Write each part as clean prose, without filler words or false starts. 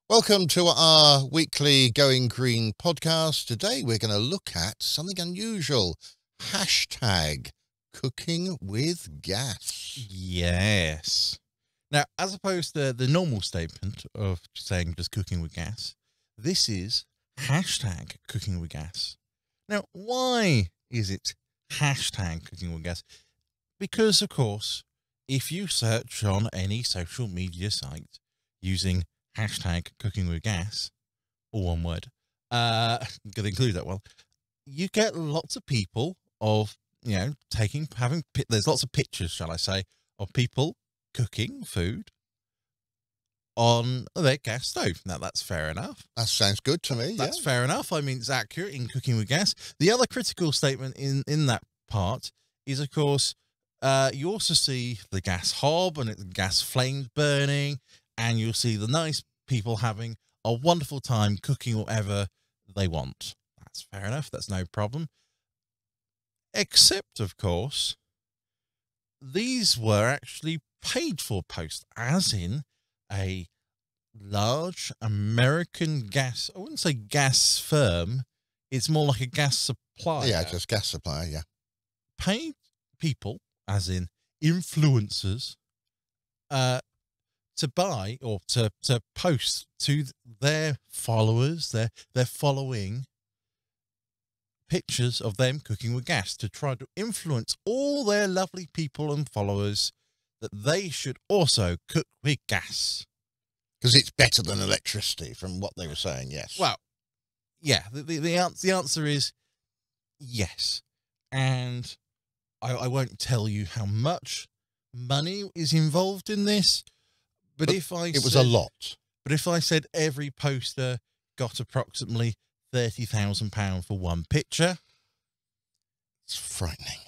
Welcome to our weekly Going Green podcast. Today we're going to look at something unusual. Hashtag cooking with gas. Yes. Now, as opposed to the normal statement of saying just cooking with gas, this is hashtag cooking with gas. Now, why is it hashtag cooking with gas? Because, of course, if you search on any social media site using hashtag cooking with gas, all one word, I'm going to include that one, you get lots of people of, there's lots of pictures, shall I say, of people cooking food on their gas stove. Now, that's fair enough. That sounds good to me. That's fair enough. I mean, it's accurate in cooking with gas. The other critical statement in that part is, of course, you also see the gas hob and the gas flames burning, and you'll see the nice people having a wonderful time cooking whatever they want. That's fair enough. That's no problem. Except, of course, these were actually paid for posts, as in a large American gas, I wouldn't say gas firm, it's more like a gas supplier. Yeah, just gas supplier, yeah. Paid people, as in influencers, to buy or to post to their followers, their following, pictures of them cooking with gas to try to influence all their lovely people and followers that they should also cook with gas. Because it's better than electricity, from what they were saying, yes. Well, yeah, the answer is yes. And I won't tell you how much money is involved in this, but if I it was a lot. But if I said every poster got approximately £30,000 for one picture, it's frightening.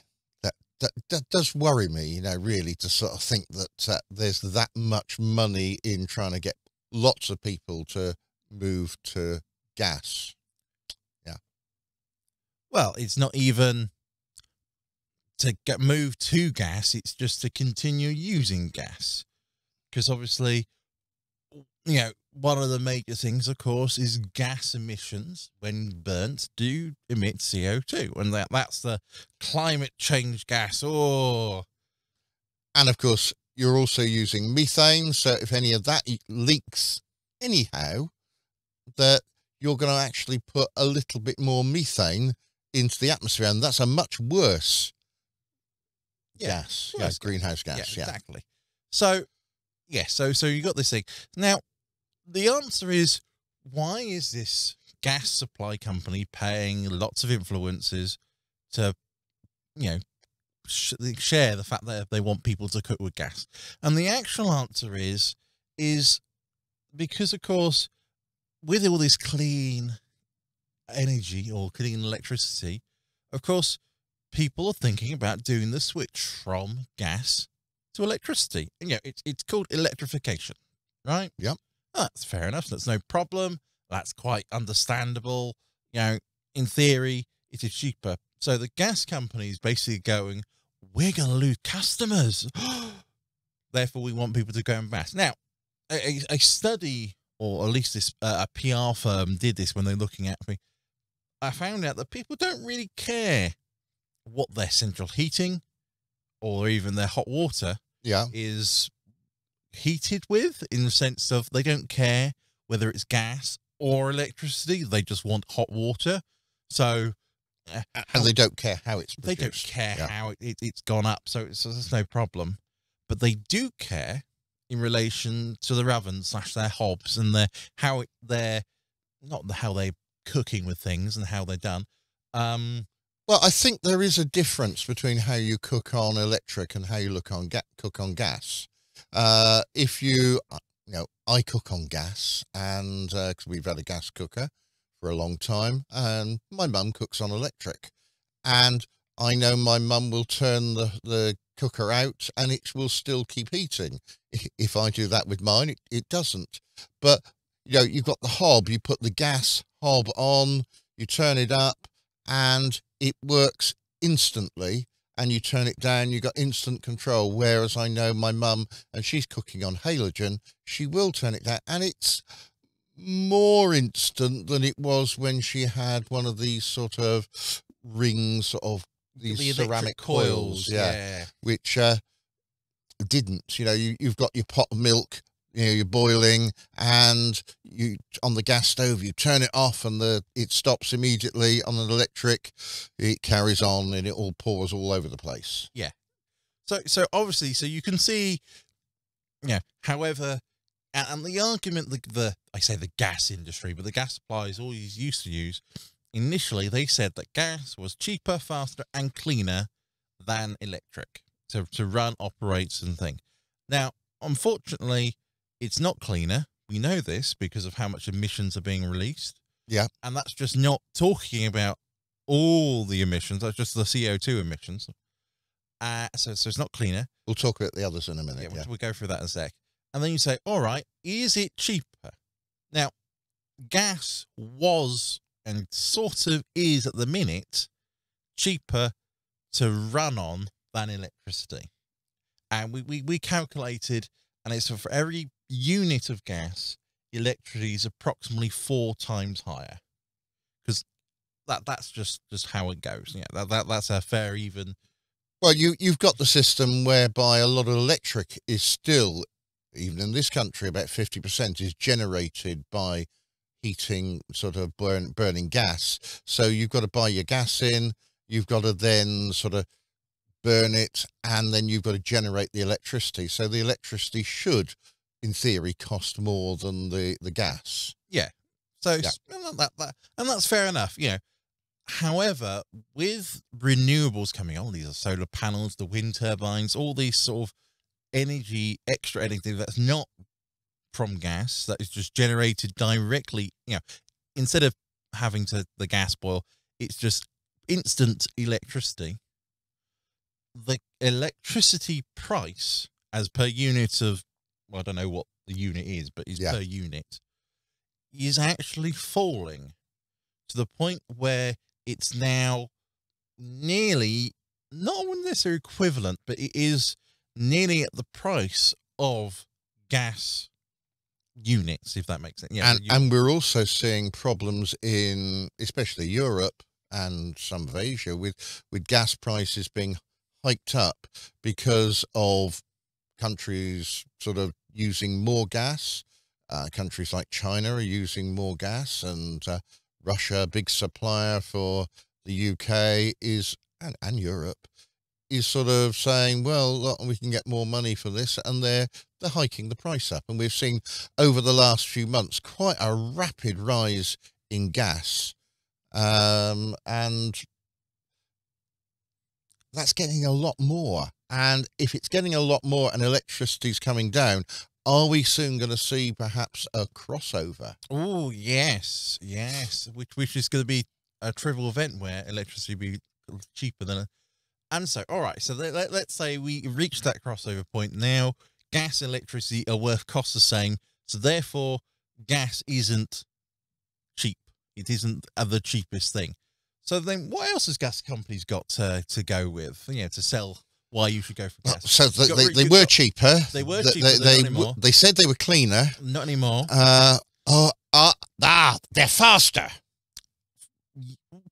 That does worry me, really, to sort of think that there's that much money in trying to get lots of people to move to gas. Yeah. Well, it's not even to get moved to gas, it's just to continue using gas. Because obviously, one of the major things, of course, is gas emissions when burnt do emit CO2. And that's the climate change gas. Oh. And of course, you're also using methane. So if any of that leaks anyhow, that you're going to actually put a little bit more methane into the atmosphere. And that's a much worse gas. Yeah, greenhouse gas. Yeah, exactly. So, so you got this thing. Now, the answer is, why is this gas supply company paying lots of influencers to, share the fact that they want people to cook with gas? And the actual answer is because, of course, with all this clean energy or clean electricity, of course, people are thinking about doing the switch from gas to electricity. It's called electrification, right? Yep. That's fair enough. That's no problem. That's quite understandable. In theory, it is cheaper. So the gas company is basically going, we're going to lose customers. Therefore, we want people to go and gas. Now, a study, or at least this a PR firm did this when they're looking at me. I found out that people don't really care what their central heating or even their hot water is heated with, in the sense of they don't care whether it's gas or electricity. They just want hot water. So and they don't care how it's produced. They don't care how it's gone up, so there's no problem. But they do care in relation to their ovens / their hobs and how they're cooking with things and how they're done. Well, I think there is a difference between how you cook on electric and how you cook on gas. If I cook on gas, and because we've had a gas cooker for a long time, and my mum cooks on electric, and I know my mum will turn the cooker out and it will still keep heating. If I do that with mine, it doesn't. But you've got the hob, you put the gas hob on, you turn it up, and it works instantly, and you turn it down, you got instant control. Whereas I know my mum, and she's cooking on halogen, she will turn it down, and it's more instant than it was when she had one of these sort of rings of these The ceramic electric coils, yeah. which didn't. You've got your pot of milk, you're boiling, and you on the gas stove, you turn it off, and it stops immediately. On an electric, it carries on, and it all pours all over the place. Yeah. So obviously, so you can see, yeah. However, and the argument, I say the gas industry, but the gas suppliers always used to use, initially they said that gas was cheaper, faster, and cleaner than electric to run, operate, and thing. Now, unfortunately, it's not cleaner. We know this because of how much emissions are being released. Yeah. And that's just not talking about all the emissions. That's just the CO2 emissions. So it's not cleaner. We'll talk about the others in a minute. Yeah, we'll go through that in a sec. And then you say, all right, is it cheaper? Now, gas was and sort of is at the minute cheaper to run on than electricity. And we calculated, and it's for every unit of gas, electricity is approximately 4 times higher. Because that's just how it goes. Yeah, that's a fair even. Well, you've got the system whereby a lot of electric is still, even in this country, about 50% is generated by heating, sort of burning gas. So you've got to buy your gas in, you've got to then sort of burn it, and then you've got to generate the electricity. So the electricity should, in theory, cost more than the gas. Yeah. So Yeah. And that's fair enough. However, with renewables coming on, these are solar panels, the wind turbines, all these sort of extra energy that's not from gas, that is just generated directly, instead of having the gas boil, it's just instant electricity. The electricity price as per unit of, well, I don't know what the unit is, but it's per unit, is actually falling to the point where it's now nearly, not necessarily equivalent, but it is nearly at the price of gas units, if that makes sense. Yeah, and we're also seeing problems in, especially Europe and some of Asia, with gas prices being hiked up because of countries sort of using more gas. Countries like China are using more gas, and Russia, a big supplier for the UK, and Europe, is sort of saying, well, look, we can get more money for this, and they're hiking the price up. And we've seen over the last few months quite a rapid rise in gas, and that's getting a lot more. And if it's getting a lot more and electricity's coming down, are we soon going to see perhaps a crossover? Oh, yes. Which is going to be a trivial event where electricity will be cheaper than and so, all right. So let's say we reach that crossover point. Now, gas and electricity are worth cost the same. So therefore, gas isn't cheap. It isn't the cheapest thing. So then what else has gas companies got to go with, to sell why you should go for gas? So they were cheaper. They were cheaper, not anymore. They said they were cleaner. Not anymore. They're faster.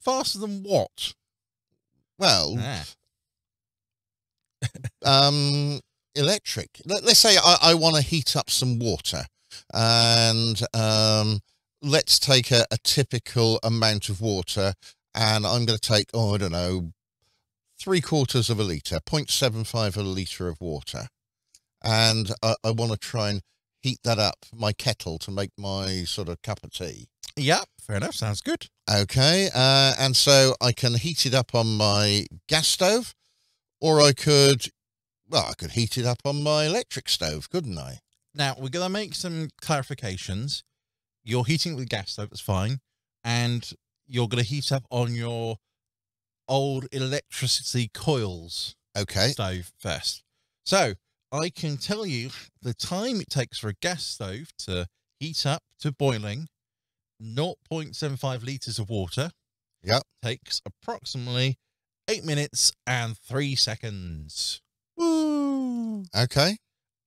Faster than what? Well, electric. Let's say I want to heat up some water, and let's take a typical amount of water, and I'm going to take, I don't know, 3/4 of a litre, 0.75 a litre of water, and I want to try and heat that up, my kettle, to make my sort of cup of tea. Yep, fair enough. Sounds good. Okay, and so I can heat it up on my gas stove, or I could heat it up on my electric stove, couldn't I? Now, we're going to make some clarifications. You're heating with gas stove, that's fine, and you're going to heat up on your old electricity coils stove first. So, I can tell you the time it takes for a gas stove to heat up to boiling 0.75 litres of water. Yep. Takes approximately 8 minutes and 3 seconds. Woo! Okay.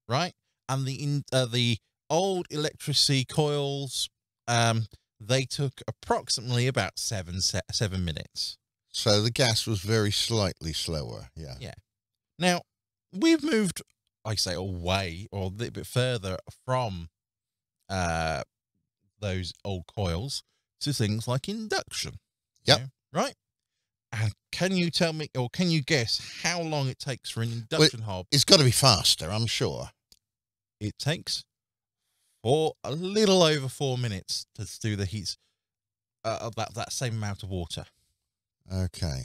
Right? And the old electricity coils, they took approximately about 7 minutes. So the gas was very slightly slower. Yeah. Yeah. Now, we've moved, I say, away or a little bit further from those old coils to things like induction. Yep. Yeah, right? And can you tell me, or can you guess how long it takes for an induction hob? It's got to be faster, I'm sure. It takes for a little over 4 minutes to do the heat of that same amount of water. Okay.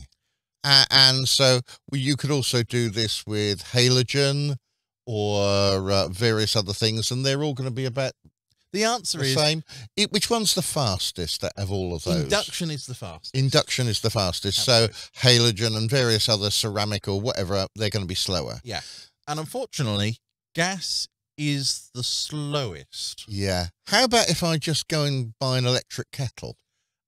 And so you could also do this with halogen or various other things, and they're all going to be about The answer the is same. Which one's the fastest out of all of those? induction is the fastest. Induction is the fastest. Absolutely. So halogen and various other ceramic or whatever, they're going to be slower. Yeah. And unfortunately, gas is the slowest. Yeah. How about if I just go and buy an electric kettle?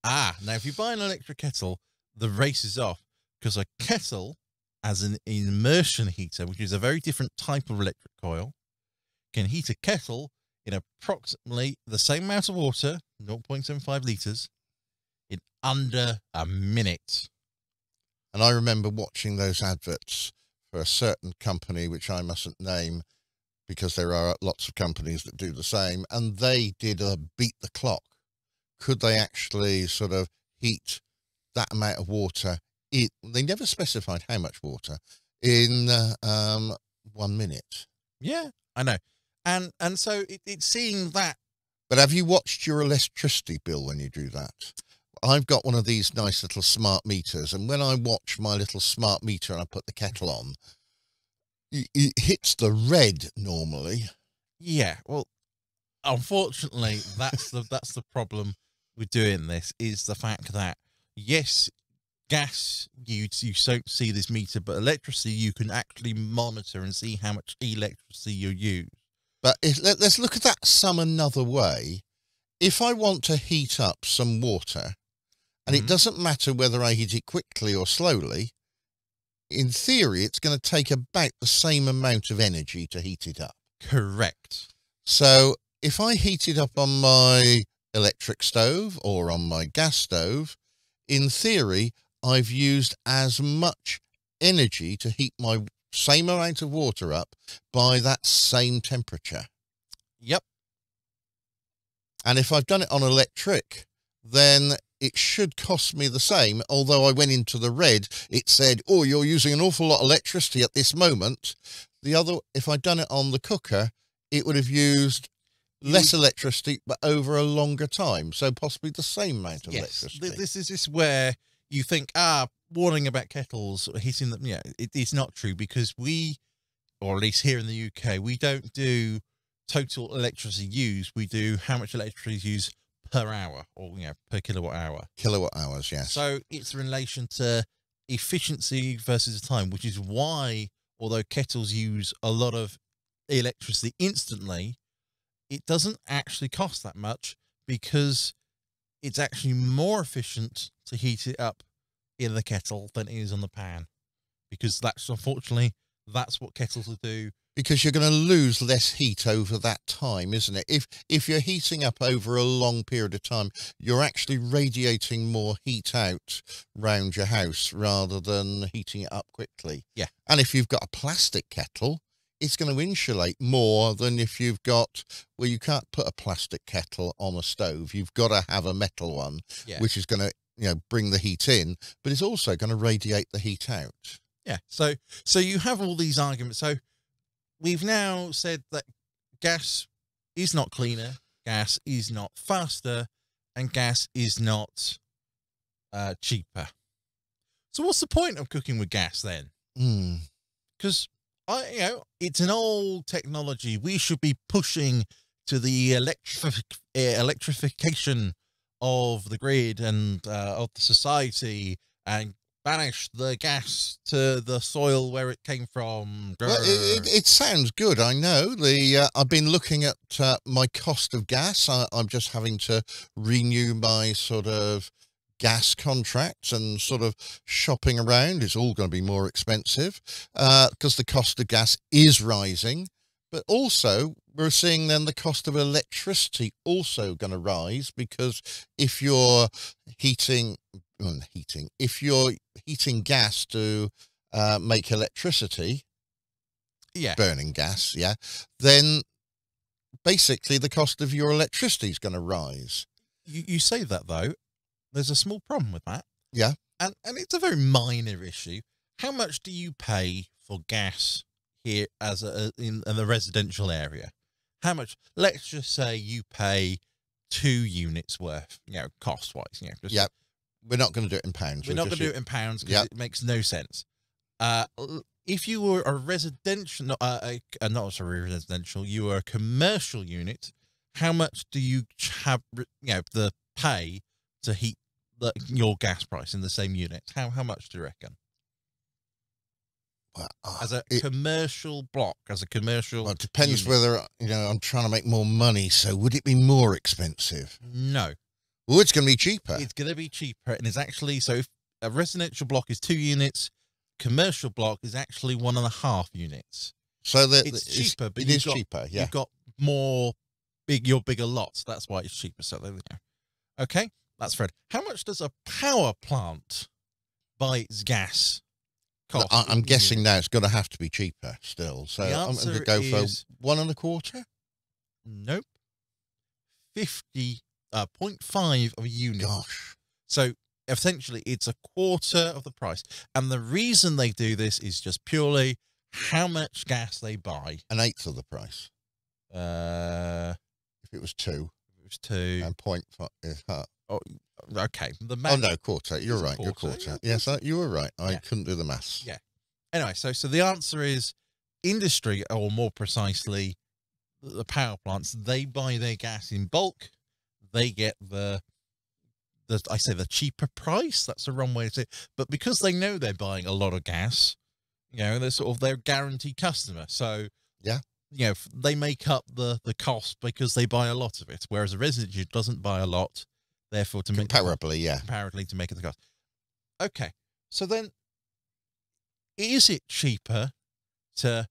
Now if you buy an electric kettle, the race is off, because a kettle, as an immersion heater, which is a very different type of electric coil, can heat a kettle in approximately the same amount of water, 0.75 litres, in under a minute. And I remember watching those adverts for a certain company, which I mustn't name because there are lots of companies that do the same, and they did a beat the clock. Could they actually sort of heat that amount of water? They never specified how much water in 1 minute. Yeah, I know. And so it's seeing that. But have you watched your electricity bill when you do that? I've got one of these nice little smart meters, and when I watch my little smart meter and I put the kettle on, it hits the red normally. Yeah, well, unfortunately, that's the problem with doing this, is the fact that, yes, gas, you don't see this meter, but electricity, you can actually monitor and see how much electricity you use. But let's look at that some another way. If I want to heat up some water, and it doesn't matter whether I heat it quickly or slowly, in theory, it's going to take about the same amount of energy to heat it up. Correct. So if I heat it up on my electric stove or on my gas stove, in theory, I've used as much energy to heat my same amount of water up by that same temperature. Yep. And if I've done it on electric, then it should cost me the same. Although I went into the red, it said, oh, you're using an awful lot of electricity at this moment. If I'd done it on the cooker, it would have used less electricity, but over a longer time. So possibly the same amount of electricity. This is where you think, warning about kettles heating them. Yeah, it's not true, because we, or at least here in the UK, we don't do total electricity used. We do how much electricity is used per hour, or per kilowatt hour. Kilowatt hours, yes. So it's in relation to efficiency versus time, which is why, although kettles use a lot of electricity instantly, it doesn't actually cost that much, because it's actually more efficient to heat it up in the kettle than it is on the pan, because unfortunately that's what kettles will do. Because you're going to lose less heat over that time, isn't it? If you're heating up over a long period of time, you're actually radiating more heat out round your house rather than heating it up quickly. Yeah. And if you've got a plastic kettle, it's going to insulate more than if you've got, well, you can't put a plastic kettle on a stove. You've got to have a metal one, which is going to, bring the heat in, but it's also going to radiate the heat out. Yeah. So you have all these arguments. So we've now said that gas is not cleaner, gas is not faster, and gas is not cheaper. So what's the point of cooking with gas then? Because it's an old technology. We should be pushing to the electrification of the grid and of the society, and banish the gas to the soil where it came from. Well, it sounds good. I know. I've been looking at my cost of gas. I'm just having to renew my sort of gas contracts and sort of shopping around. It's all going to be more expensive because the cost of gas is rising. But also, we're seeing then the cost of electricity also going to rise, because if you're if you're heating gas to make electricity, Yeah. burning gas, yeah, then basically the cost of your electricity is going to rise. You say that, though. There's a small problem with that. Yeah. And it's a very minor issue. How much do you pay for gas here as in the residential area? How much? Let's just say you pay 2 units worth, cost wise. Yeah. We're not going to do it in pounds. We're not going to do it in pounds because it makes no sense. If you were a residential, residential, you were a commercial unit, how much do you have, the pay to heat your gas price in the same unit? How much do you reckon? Well, as a commercial block, as a commercial. Well, it depends unit. whether, I'm trying to make more money. So would it be more expensive? No. Well, it's going to be cheaper. It's going to be cheaper. And it's actually, so if a residential block is 2 units, commercial block is actually 1.5 units. So that it's cheaper, but it is cheaper. Yeah. You've got your bigger lots. That's why it's cheaper. So there we go. Okay. That's Fred. How much does a power plant buy its gas cost? I'm guessing now it's going to have to be cheaper still. So I'm going to go for 1.25. Nope. 0.5 of a unit. Gosh. So essentially, it's a quarter of the price. And the reason they do this is just purely how much gas they buy. 1/8 of the price. If it was 2. It was 2. And 0.5. Oh, okay. No, quarter. You're right. You're quarter. Yes, you were right. I couldn't do the maths. Yeah. Anyway, so the answer is industry, or more precisely, the power plants. They buy their gas in bulk. They get the cheaper price. That's the wrong way to say it. But because they know they're buying a lot of gas, they're sort of their guaranteed customer. So yeah. They make up the cost because they buy a lot of it. Whereas a residential doesn't buy a lot. Therefore, comparatively to make it the cost. Okay, so then, is it cheaper to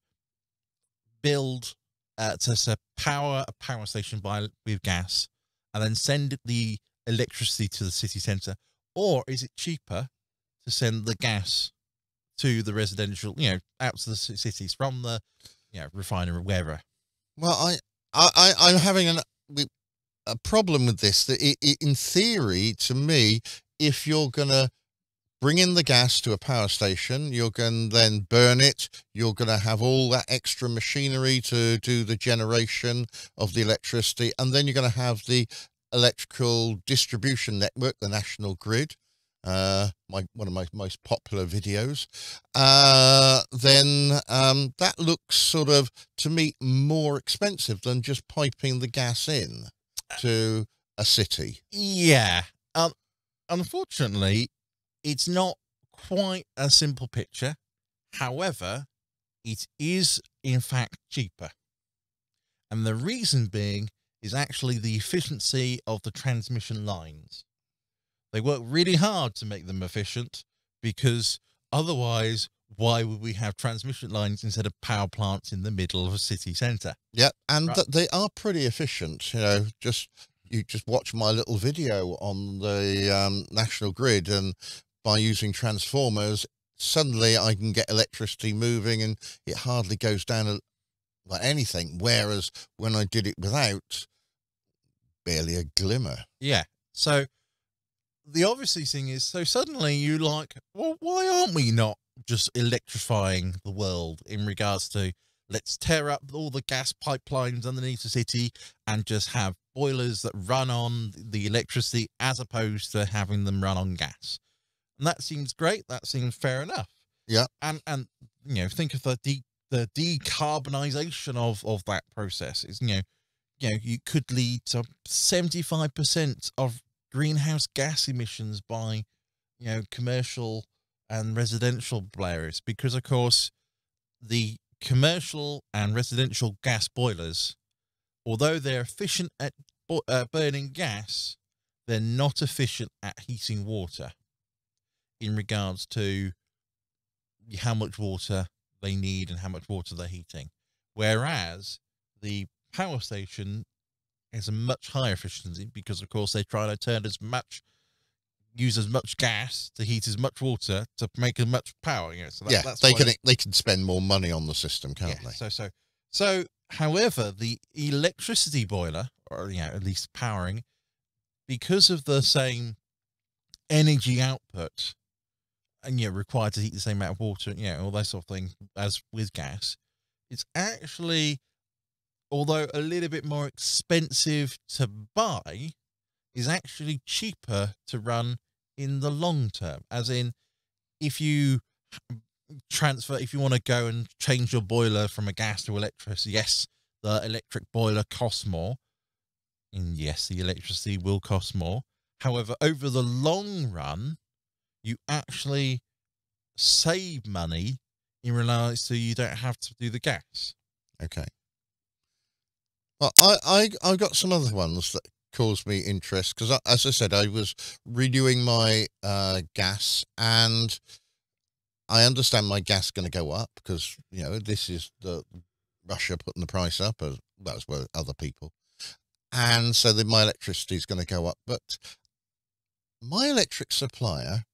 build to power a power station with gas and then send the electricity to the city centre, or is it cheaper to send the gas to the residential, out to the cities from the refinery, wherever? Well, I'm having a problem with this. That in theory, to me, if you're going to bring in the gas to a power station, you're going to then burn it. You're going to have all that extra machinery to do the generation of the electricity. And then you're going to have the electrical distribution network, the national grid, one of my most popular videos. Then that looks sort of, to me, more expensive than just piping the gas in to a city. Yeah. Unfortunately, it's not quite a simple picture. However, it is in fact cheaper. And the reason being is actually the efficiency of the transmission lines. They work really hard to make them efficient, because otherwise, why would we have transmission lines instead of power plants in the middle of a city centre? Yeah, and they are pretty efficient. You just watch my little video on the national grid, and by using transformers, suddenly I can get electricity moving, and it hardly goes down like anything. Whereas when I did it without, barely a glimmer. Yeah. So the obvious thing is, so suddenly you're like, well, why aren't we not just electrifying the world in regards to, let's tear up all the gas pipelines underneath the city and just have boilers that run on the electricity as opposed to having them run on gas? And that seems great. That seems fair enough. Yeah. And think of the decarbonisation of that process. Is you could lead to 75% of greenhouse gas emissions by commercial and residential areas, because of course the commercial and residential gas boilers, although they're efficient at burning gas, they're not efficient at heating water in regards to how much water they need and how much water they're heating. Whereas the power station has a much higher efficiency because, of course, they're trying to use as much gas to heat as much water to make as much power. So that's they can spend more money on the system, can't they? So. However, the electricity boiler, or at least powering, because of the same energy output and required to heat the same amount of water, all that sort of thing as with gas, it's actually, although a little bit more expensive to buy, is actually cheaper to run in the long term. As in, if you want to go and change your boiler from a gas to electricity, yes, the electric boiler costs more, and yes, the electricity will cost more. However, over the long run, you actually save money in regards to you don't have to do the gas. Okay. Well, I got some other ones that caused me interest because, as I said, I was renewing my gas, and I understand my gas is going to go up because, this is the Russia putting the price up, as well as other people. And so my electricity is going to go up. But my electric supplier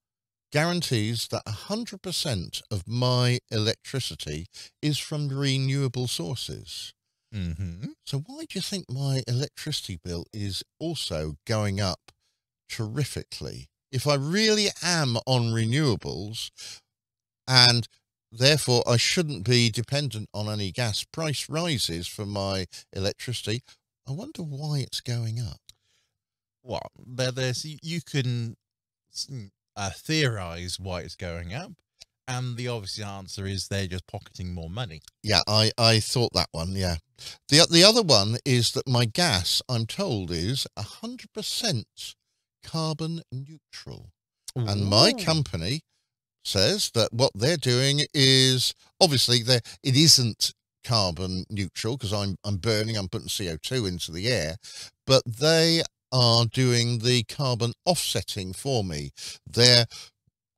guarantees that 100% of my electricity is from renewable sources. Mm-hmm. So why do you think my electricity bill is also going up terrifically? If I really am on renewables, and therefore I shouldn't be dependent on any gas price rises for my electricity, I wonder why it's going up. Well, you can theorize why it's going up, and the obvious answer is they're just pocketing more money. Yeah, I thought that one. Yeah, the other one is that my gas, I'm told, is 100% carbon neutral. Ooh. And my company says that what they're doing is, obviously it isn't carbon neutral because I'm putting CO2 into the air, but they are doing the carbon offsetting for me. They're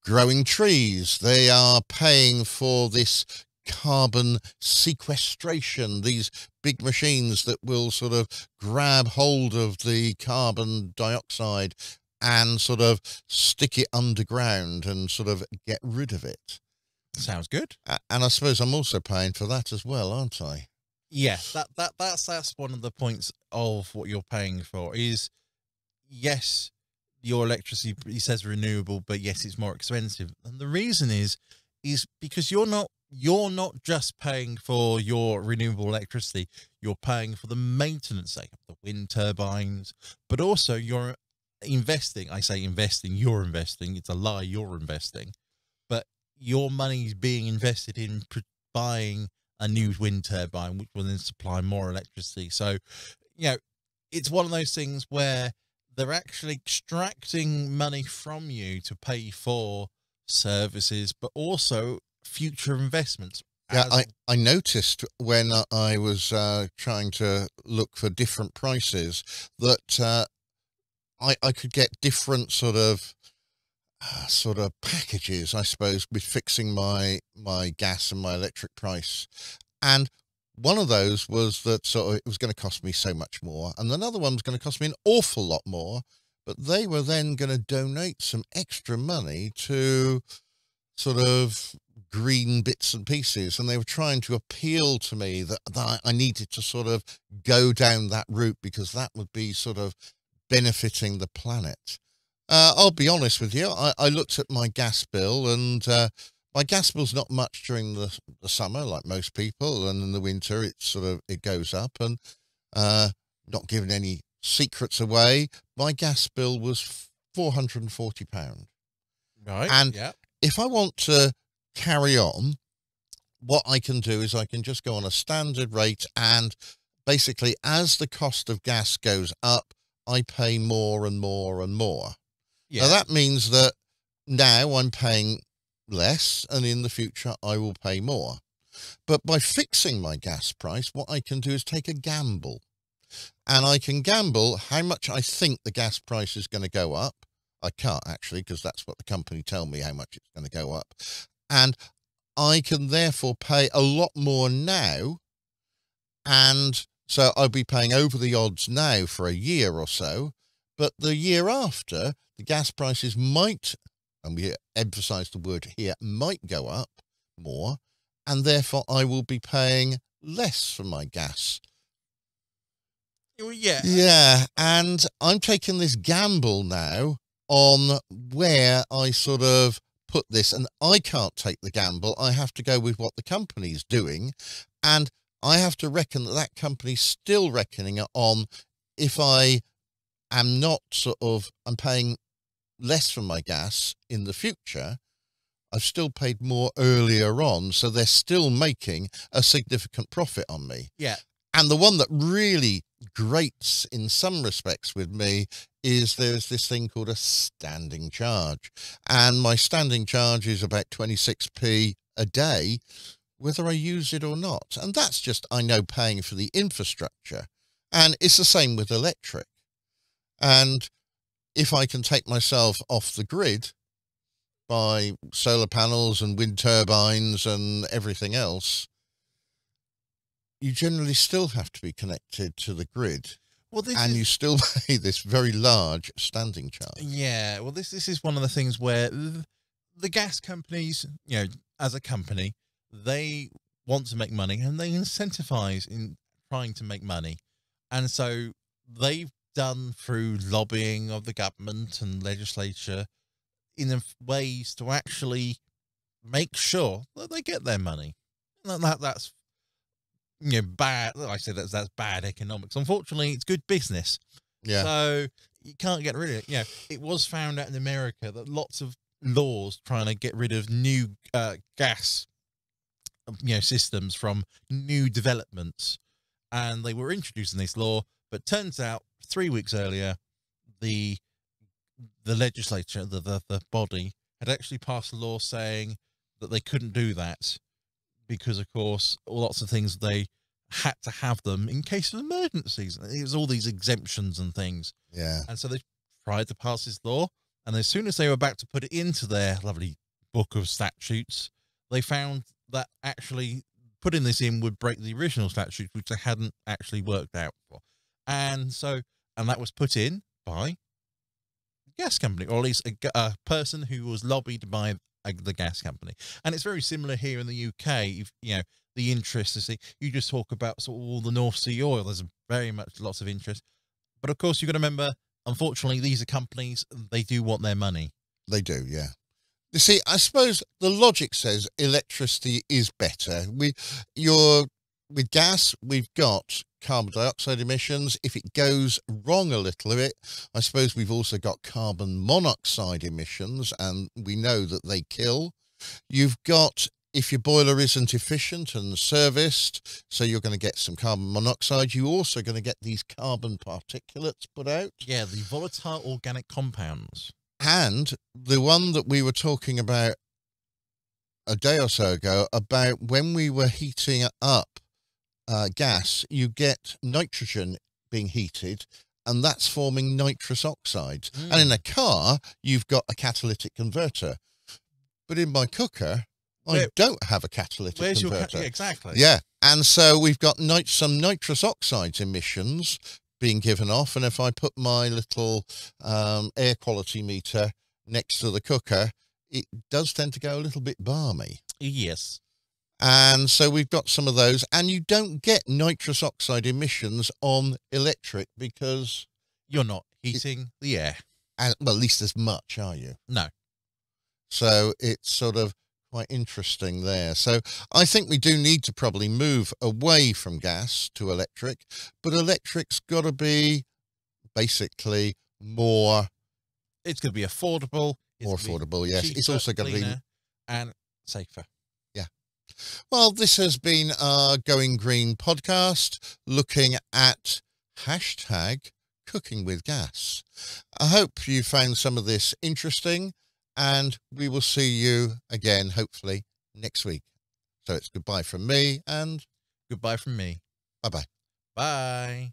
growing trees. They are paying for this carbon sequestration, these big machines that will sort of grab hold of the carbon dioxide and sort of stick it underground and sort of get rid of it. Sounds good. And I suppose I'm also paying for that as well, aren't I? Yeah, that's one of the points of what you're paying for is, yes, your electricity, it says renewable, but yes, it's more expensive. And the reason is because you're not just paying for your renewable electricity, you're paying for the maintenance, like the wind turbines, but also you're investing. I say investing, you're investing. It's a lie, you're investing. But your money is being invested in buying a new wind turbine, which will then supply more electricity. So, it's one of those things where they're actually extracting money from you to pay for services, but also future investments. Yeah, I noticed when I was trying to look for different prices that I could get different sort of packages, I suppose, with fixing my gas and my electric price. And one of those was that it was going to cost me so much more, and another one was going to cost me an awful lot more, but they were then going to donate some extra money to sort of green bits and pieces, and they were trying to appeal to me that I needed to sort of go down that route because that would be sort of benefiting the planet. I'll be honest with you, I looked at my gas bill, and my gas bill's not much during the summer, like most people, and in the winter it goes up. And not giving any secrets away, my gas bill was £440. Right. And yeah. If I want to carry on, what I can do is I can just go on a standard rate, and basically as the cost of gas goes up, I pay more and more and more. Yeah. Now that means that now I'm paying less, and in the future I will pay more. But by fixing my gas price, what I can do is take a gamble. And I can gamble how much I think the gas price is going to go up. I can't actually, because that's what the company tell me how much it's going to go up. And I can therefore pay a lot more now and So I'll be paying over the odds now for a year or so, but the year after, the gas prices might, and we emphasize the word here, might go up more, and therefore I will be paying less for my gas. Well, yeah. Yeah, and I'm taking this gamble now on where I sort of put this, and I can't take the gamble. I have to go with what the company's doing, and I have to reckon that that company's still reckoning it on if I am not I'm paying less for my gas in the future. I've still paid more earlier on, so they're still making a significant profit on me. Yeah. And the one that really grates in some respects with me is there's this thing called a standing charge. And my standing charge is about 26p a day, whether I use it or not. And that's just, I know, paying for the infrastructure. And it's the same with electric. And if I can take myself off the grid by solar panels and wind turbines and everything else, you generally still have to be connected to the grid. Well, you still pay this very large standing charge. Yeah, well, this is one of the things where the gas companies, as a company, they want to make money and they incentivize in trying to make money. And so they've done through lobbying of the government and legislature in ways to actually make sure that they get their money. That's bad. I say that's bad economics. Unfortunately, it's good business. Yeah. So you can't get rid of it. It was found out in America that lots of laws trying to get rid of new gas, systems from new developments, and they were introducing this law. But turns out 3 weeks earlier, the legislature, the body, had actually passed a law saying that they couldn't do that because, of course, lots of things they had to have them in case of emergencies. It was all these exemptions and things. Yeah. And so they tried to pass this law, and as soon as they were about to put it into their lovely book of statutes, they found that actually putting this in would break the original statutes, which they hadn't actually worked out for. And that was put in by a gas company, or at least a person who was lobbied by the gas company. And it's very similar here in the UK. The interest is, you just talk about sort of all the North Sea oil. There's very much lots of interest. But of course, you've got to remember, unfortunately, these are companies, they do want their money. They do, yeah. You see, I suppose the logic says electricity is better. With gas, we've got carbon dioxide emissions. If it goes wrong a little bit, I suppose we've also got carbon monoxide emissions, and we know that they kill. You've got, if your boiler isn't efficient and serviced, so you're going to get some carbon monoxide, you're also going to get these carbon particulates put out. Yeah, the volatile organic compounds. And the one that we were talking about a day or so ago, about when we were heating up gas, you get nitrogen being heated, and that's forming nitrous oxide. And in a car, you've got a catalytic converter. But in my cooker, I don't have a catalytic converter. Exactly. Yeah. And so we've got some nitrous oxides emissions being given off. And if I put my little air quality meter next to the cooker, it does tend to go a little bit balmy. Yes. And so we've got some of those, and you don't get nitrous oxide emissions on electric because you're not heating the air. Well, at least as much, are you? No. So it's sort of quite interesting there. So I think we do need to probably move away from gas to electric, but electric's got to be basically more. It's going to be affordable. More affordable, yes. It's also going to be and safer. Yeah. Well, this has been our Going Green podcast, looking at hashtag cooking with gas. I hope you found some of this interesting, and we will see you again, hopefully, next week. So it's goodbye from me and goodbye from me. Bye-bye. Bye.